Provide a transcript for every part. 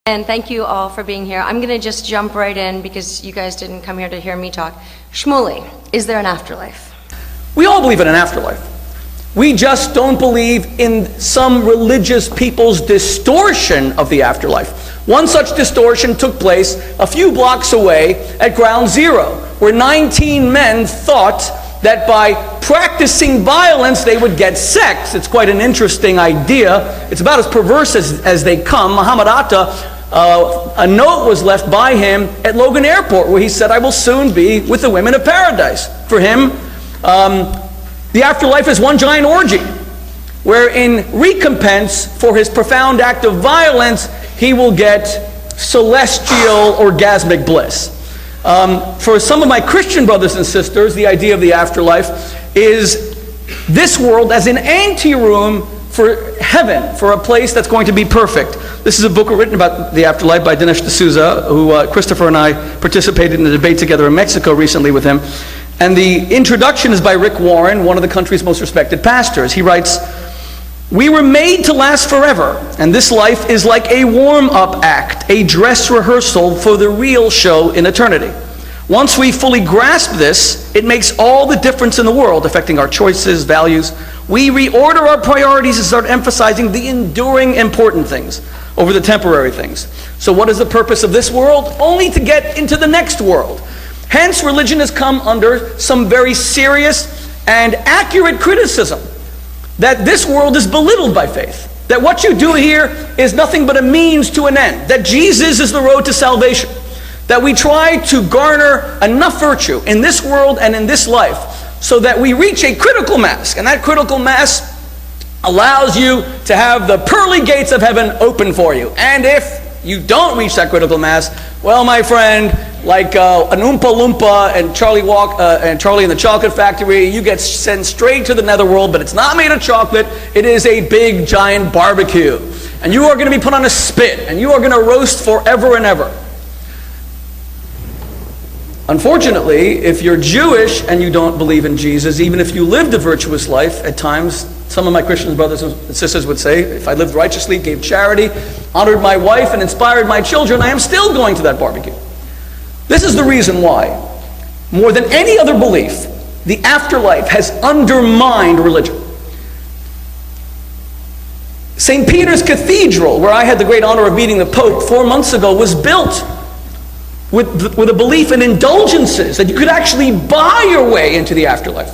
And thank you all for being here. I'm going to just jump right in because you guys didn't come here to hear me talk. Shmuley, is there an afterlife? We all believe in an afterlife. We just don't believe in some religious people's distortion of the afterlife. One such distortion took place a few blocks away at Ground Zero, where 19 men thought that by practicing violence they would get sex. It's quite an interesting idea. It's about as perverse as they come. Muhammad Atta, a note was left by him at Logan Airport where he said, "I will soon be with the women of paradise." For him, the afterlife is one giant orgy, where in recompense for his profound act of violence, he will get celestial orgasmic bliss. For some of my Christian brothers and sisters, the idea of the afterlife is this world as an anteroom for heaven, for a place that's going to be perfect. This is a book written about the afterlife by Dinesh D'Souza, who Christopher and I participated in a debate together in Mexico recently with him. And the introduction is by Rick Warren, one of the country's most respected pastors. He writes, "We were made to last forever, and this life is like a warm-up act, a dress rehearsal for the real show in eternity. Once we fully grasp this, it makes all the difference in the world, affecting our choices, values. We reorder our priorities and start emphasizing the enduring important things over the temporary things. So what is the purpose of this world? Only to get into the next world. Hence, religion has come under some very serious and accurate criticism that this world is belittled by faith, that what you do here is nothing but a means to an end, that Jesus is the road to salvation, that we try to garner enough virtue in this world and in this life so that we reach a critical mass, and that critical mass allows you to have the pearly gates of heaven open for you. And if you don't reach that critical mass, well, my friend, like an Oompa Loompa and Charlie in the Chocolate Factory, you get sent straight to the netherworld, but it's not made of chocolate. It is a big, giant barbecue. And you are going to be put on a spit, and you are going to roast forever and ever. Unfortunately, if you're Jewish and you don't believe in Jesus, even if you lived a virtuous life, at times, some of my Christian brothers and sisters would say, if I lived righteously, gave charity, honored my wife, and inspired my children, I am still going to that barbecue. This is the reason why, more than any other belief, the afterlife has undermined religion. St. Peter's Cathedral, where I had the great honor of meeting the Pope 4 months ago, was built with a belief in indulgences, that you could actually buy your way into the afterlife.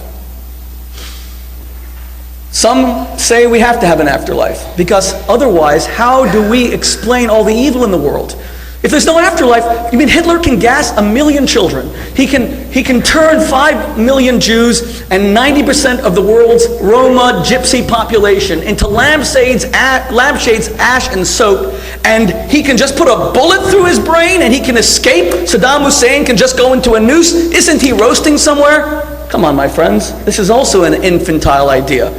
Some say we have to have an afterlife, because otherwise, how do we explain all the evil in the world? If there's no afterlife, you mean Hitler can gas 1 million children. He can turn 5 million Jews and 90% of the world's Roma gypsy population into lampshades, ash, and soap. And he can just put a bullet through his brain and he can escape. Saddam Hussein can just go into a noose. Isn't he roasting somewhere? Come on, my friends. This is also an infantile idea.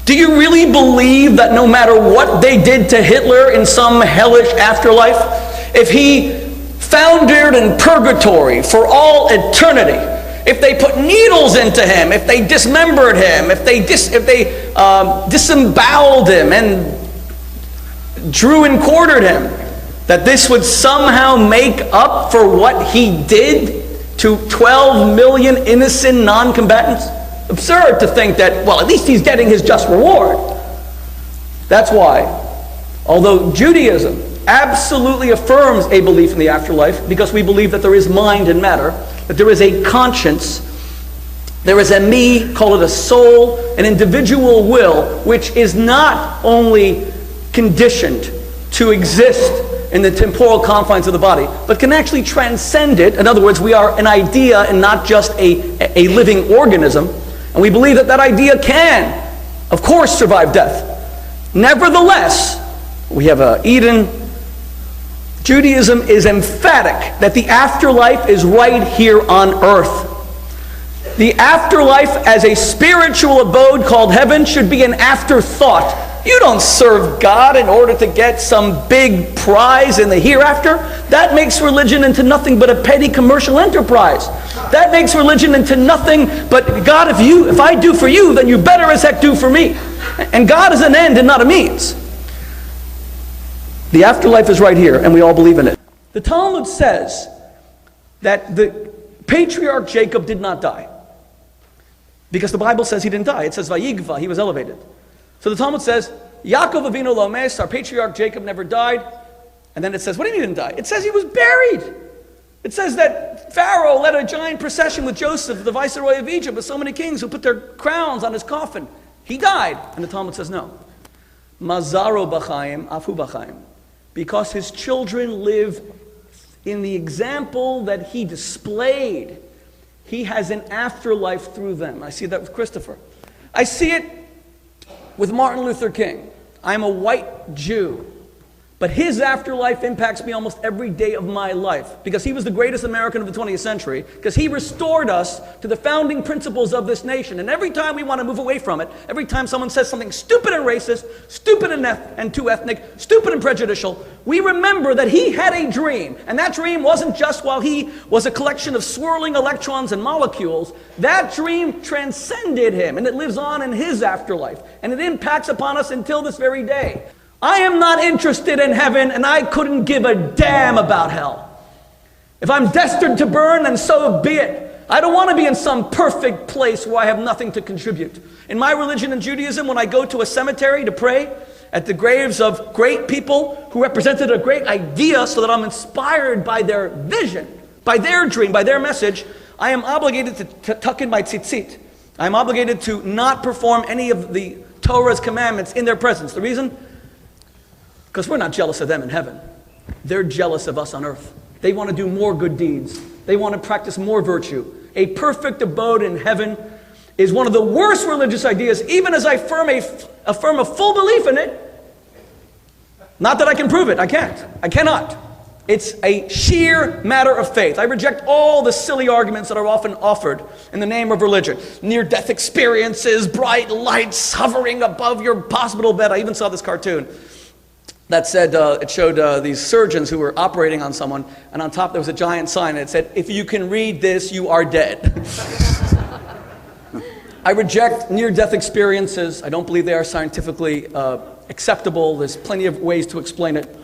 Do you really believe that no matter what they did to Hitler in some hellish afterlife, if he foundered in purgatory for all eternity, if they put needles into him, if they dismembered him, if they disemboweled him and drew and quartered him, that this would somehow make up for what he did to 12 million innocent non-combatants? Absurd to think that, well, at least he's getting his just reward. That's why, although Judaism absolutely affirms a belief in the afterlife, because we believe that there is mind and matter, that there is a conscience, there is a me, call it a soul, an individual will, which is not only conditioned to exist in the temporal confines of the body, but can actually transcend it. In other words, we are an idea and not just a living organism. And we believe that that idea can, of course, survive death. Nevertheless, we have Eden. Judaism is emphatic that the afterlife is right here on earth. The afterlife as a spiritual abode called heaven should be an afterthought. You don't serve God in order to get some big prize in the hereafter. That makes religion into nothing but a petty commercial enterprise. That makes religion into nothing but, God, if I do for you, then you better as heck do for me. And God is an end and not a means. The afterlife is right here, and we all believe in it. The Talmud says that the patriarch Jacob did not die, because the Bible says he didn't die. It says Vayigva, he was elevated. So the Talmud says, Yaakov Avinu lo mes, our patriarch Jacob never died. And then it says, what do you mean he didn't die? It says he was buried. It says that Pharaoh led a giant procession with Joseph, the viceroy of Egypt, with so many kings who put their crowns on his coffin. He died. And the Talmud says no. Mazaro b'chaim, afu b'chaim. Because his children live in the example that he displayed. He has an afterlife through them. I see that with Christopher. I see it with Martin Luther King. I'm a white Jew. But his afterlife impacts me almost every day of my life, because he was the greatest American of the 20th century, because he restored us to the founding principles of this nation. And every time we want to move away from it, every time someone says something stupid and racist, stupid and too ethnic, stupid and prejudicial, we remember that he had a dream. And that dream wasn't just while he was a collection of swirling electrons and molecules. That dream transcended him, and it lives on in his afterlife. And it impacts upon us until this very day. I am not interested in heaven, and I couldn't give a damn about hell. If I'm destined to burn, then so be it. I don't want to be in some perfect place where I have nothing to contribute. In my religion and Judaism, when I go to a cemetery to pray at the graves of great people who represented a great idea so that I'm inspired by their vision, by their dream, by their message, I am obligated to tuck in my tzitzit. I am obligated to not perform any of the Torah's commandments in their presence. The reason? Because we're not jealous of them in heaven. They're jealous of us on earth. They want to do more good deeds. They want to practice more virtue. A perfect abode in heaven is one of the worst religious ideas, even as I affirm a full belief in it. Not that I can prove it. I can't. I cannot. It's a sheer matter of faith. I reject all the silly arguments that are often offered in the name of religion. Near-death experiences, bright lights hovering above your hospital bed. I even saw this cartoon that said, it showed these surgeons who were operating on someone, and on top there was a giant sign that said, if you can read this, you are dead. I reject near-death experiences. I don't believe they are scientifically acceptable. There's plenty of ways to explain it.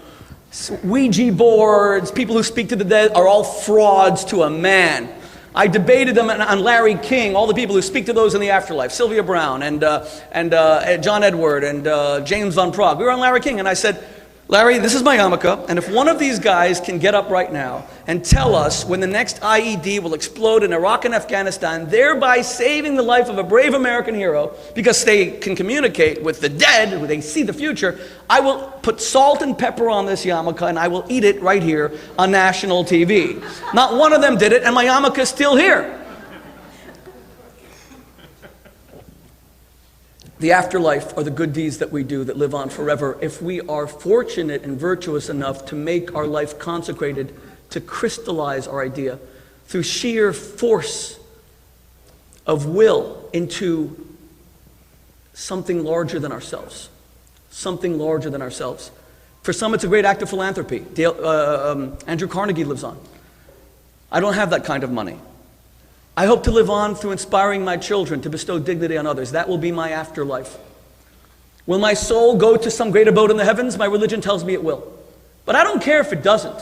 Ouija boards, people who speak to the dead are all frauds to a man. I debated them on Larry King, all the people who speak to those in the afterlife, Sylvia Brown and John Edward and James Van Prague. We were on Larry King, and I said, Larry, this is my yarmulke, and if one of these guys can get up right now and tell us when the next IED will explode in Iraq and Afghanistan, thereby saving the life of a brave American hero, because they can communicate with the dead, who they see the future, I will put salt and pepper on this yarmulke and I will eat it right here on national TV. Not one of them did it, and my yarmulke is still here. The afterlife are the good deeds that we do that live on forever. If we are fortunate and virtuous enough to make our life consecrated, to crystallize our idea through sheer force of will into something larger than ourselves. Something larger than ourselves. For some, it's a great act of philanthropy. Andrew Carnegie lives on. I don't have that kind of money. I hope to live on through inspiring my children to bestow dignity on others. That will be my afterlife. Will my soul go to some great abode in the heavens? My religion tells me it will. But I don't care if it doesn't.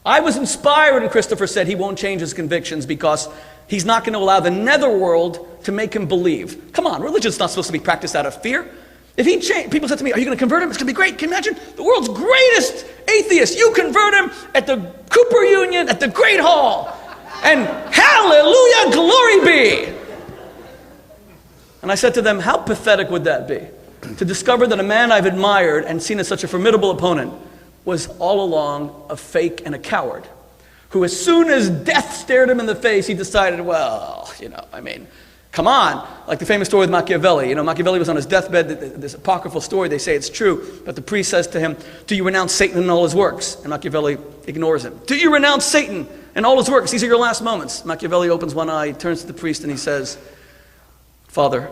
I was inspired when Christopher said he won't change his convictions because he's not going to allow the netherworld to make him believe. Come on, religion's not supposed to be practiced out of fear. If he changed, people said to me, are you going to convert him? It's going to be great. Can you imagine? The world's greatest atheist. You convert him at the Cooper Union, at the Great Hall. And hallelujah, glory be. And I said to them, how pathetic would that be? To discover that a man I've admired and seen as such a formidable opponent was all along a fake and a coward, who as soon as death stared him in the face, he decided, well, come on. Like the famous story with Machiavelli. Machiavelli was on his deathbed. This apocryphal story, they say it's true. But the priest says to him, do you renounce Satan and all his works? And Machiavelli ignores him. Do you renounce Satan and all his works? These are your last moments. Machiavelli opens one eye, turns to the priest, and he says, Father,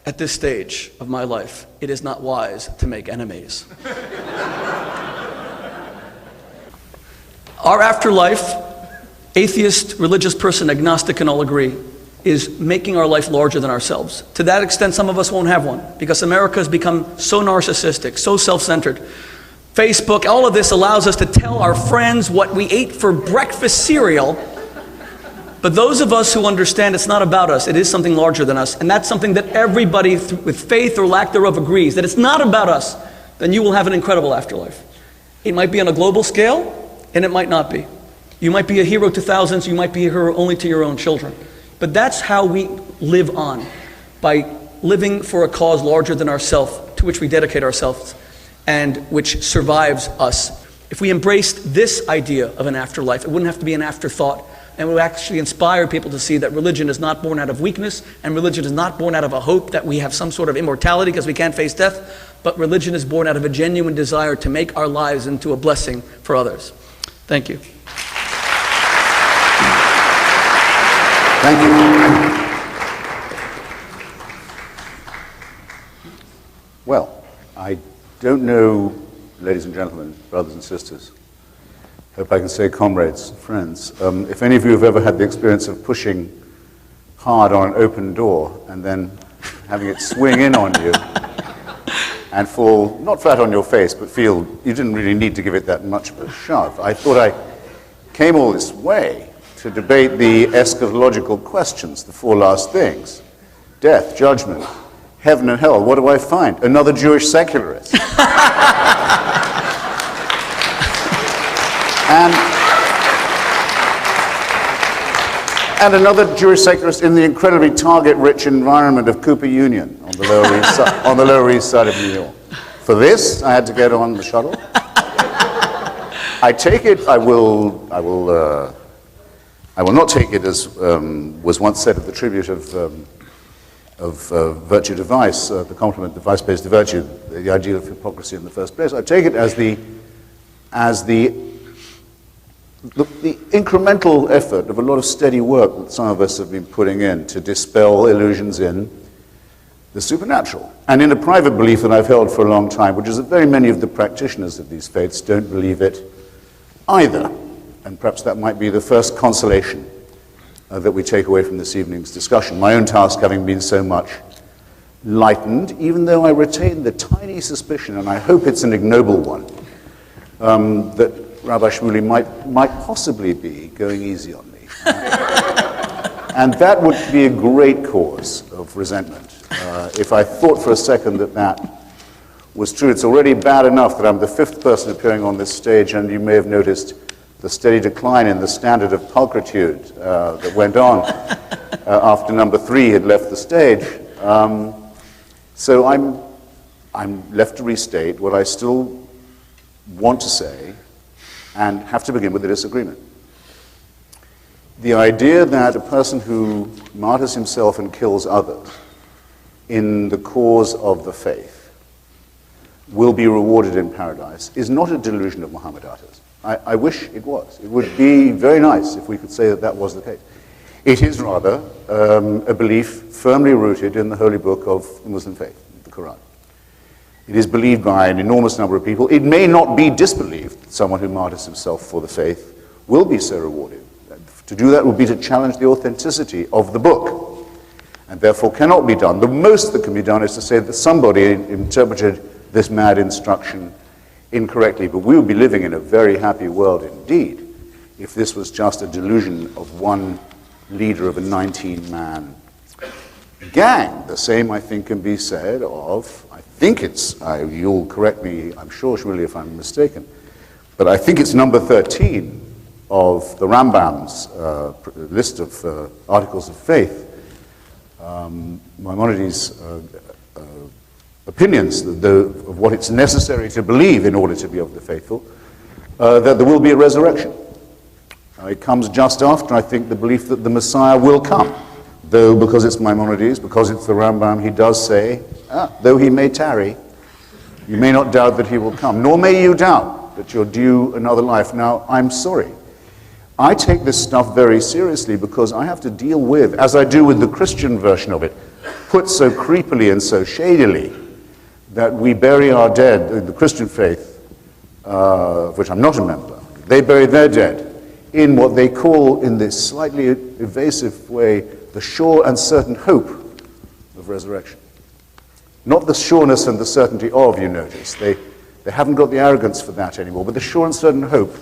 at this stage of my life, it is not wise to make enemies. Our afterlife, atheist, religious person, agnostic can all agree, is making our life larger than ourselves. To that extent, some of us won't have one, because America has become so narcissistic, so self-centered. Facebook, all of this allows us to tell our friends what we ate for breakfast cereal. But those of us who understand it's not about us, it is something larger than us, and that's something that everybody with faith or lack thereof agrees, that it's not about us, then you will have an incredible afterlife. It might be on a global scale, and it might not be. You might be a hero to thousands, you might be a hero only to your own children. But that's how we live on, by living for a cause larger than ourselves, to which we dedicate ourselves, and which survives us. If we embraced this idea of an afterlife, it wouldn't have to be an afterthought, and would actually inspire people to see that religion is not born out of weakness, and religion is not born out of a hope that we have some sort of immortality because we can't face death, but religion is born out of a genuine desire to make our lives into a blessing for others. Thank you. Thank you. Well, I don't know, ladies and gentlemen, brothers and sisters, hope I can say comrades, friends, if any of you have ever had the experience of pushing hard on an open door and then having it swing in on you and fall, not flat on your face, but feel you didn't really need to give it that much of a shove. I thought I came all this way to debate the eschatological questions, the four last things: death, judgment, heaven and hell. What do I find? Another Jewish secularist. And another Jewish secularist in the incredibly target-rich environment of Cooper Union on the Lower East Side of New York. For this, I had to get on the shuttle. I take it, I will not take it as was once said of the tribute of virtue to vice, the compliment, the vice pays to virtue, the ideal of hypocrisy in the first place. I take it as the incremental effort of a lot of steady work that some of us have been putting in to dispel illusions in the supernatural. And in a private belief that I've held for a long time, which is that very many of the practitioners of these faiths don't believe it either. And perhaps that might be the first consolation that we take away from this evening's discussion. My own task having been so much lightened, even though I retain the tiny suspicion, and I hope it's an ignoble one, that Rabbi Shmuley might possibly be going easy on me. And that would be a great cause of resentment. If I thought for a second that that was true, it's already bad enough that I'm the fifth person appearing on this stage, and you may have noticed the steady decline in the standard of pulchritude that went on after number 3 had left the stage. So I'm left to restate what I still want to say, and have to begin with a disagreement. The idea that a person who martyrs himself and kills others in the cause of the faith will be rewarded in paradise is not a delusion of Muhammad Atta's. I wish it was. It would be very nice if we could say that that was the case. It is rather a belief firmly rooted in the holy book of the Muslim faith, the Quran. It is believed by an enormous number of people. It may not be disbelieved that someone who martyrs himself for the faith will be so rewarded. To do that would be to challenge the authenticity of the book, and therefore cannot be done. The most that can be done is to say that somebody interpreted this mad instruction incorrectly, but we would be living in a very happy world indeed if this was just a delusion of one leader of a 19-man gang. The same, I think, can be said of, you'll correct me, I'm sure, Shmuley, if I'm mistaken, but I think it's number 13 of the Rambam's list of articles of faith, Maimonides' opinions of what it's necessary to believe in order to be of the faithful, that there will be a resurrection. It comes just after, I think, the belief that the Messiah will come. Though, because it's Maimonides, because it's the Rambam, he does say, though he may tarry, you may not doubt that he will come, nor may you doubt that you're due another life. Now, I'm sorry. I take this stuff very seriously because I have to deal with, as I do with the Christian version of it, put so creepily and so shadily, that we bury our dead in the Christian faith, of which I'm not a member. They bury their dead in what they call, in this slightly evasive way, the sure and certain hope of resurrection. Not the sureness and the certainty of, you notice. They They haven't got the arrogance for that anymore, but the sure and certain hope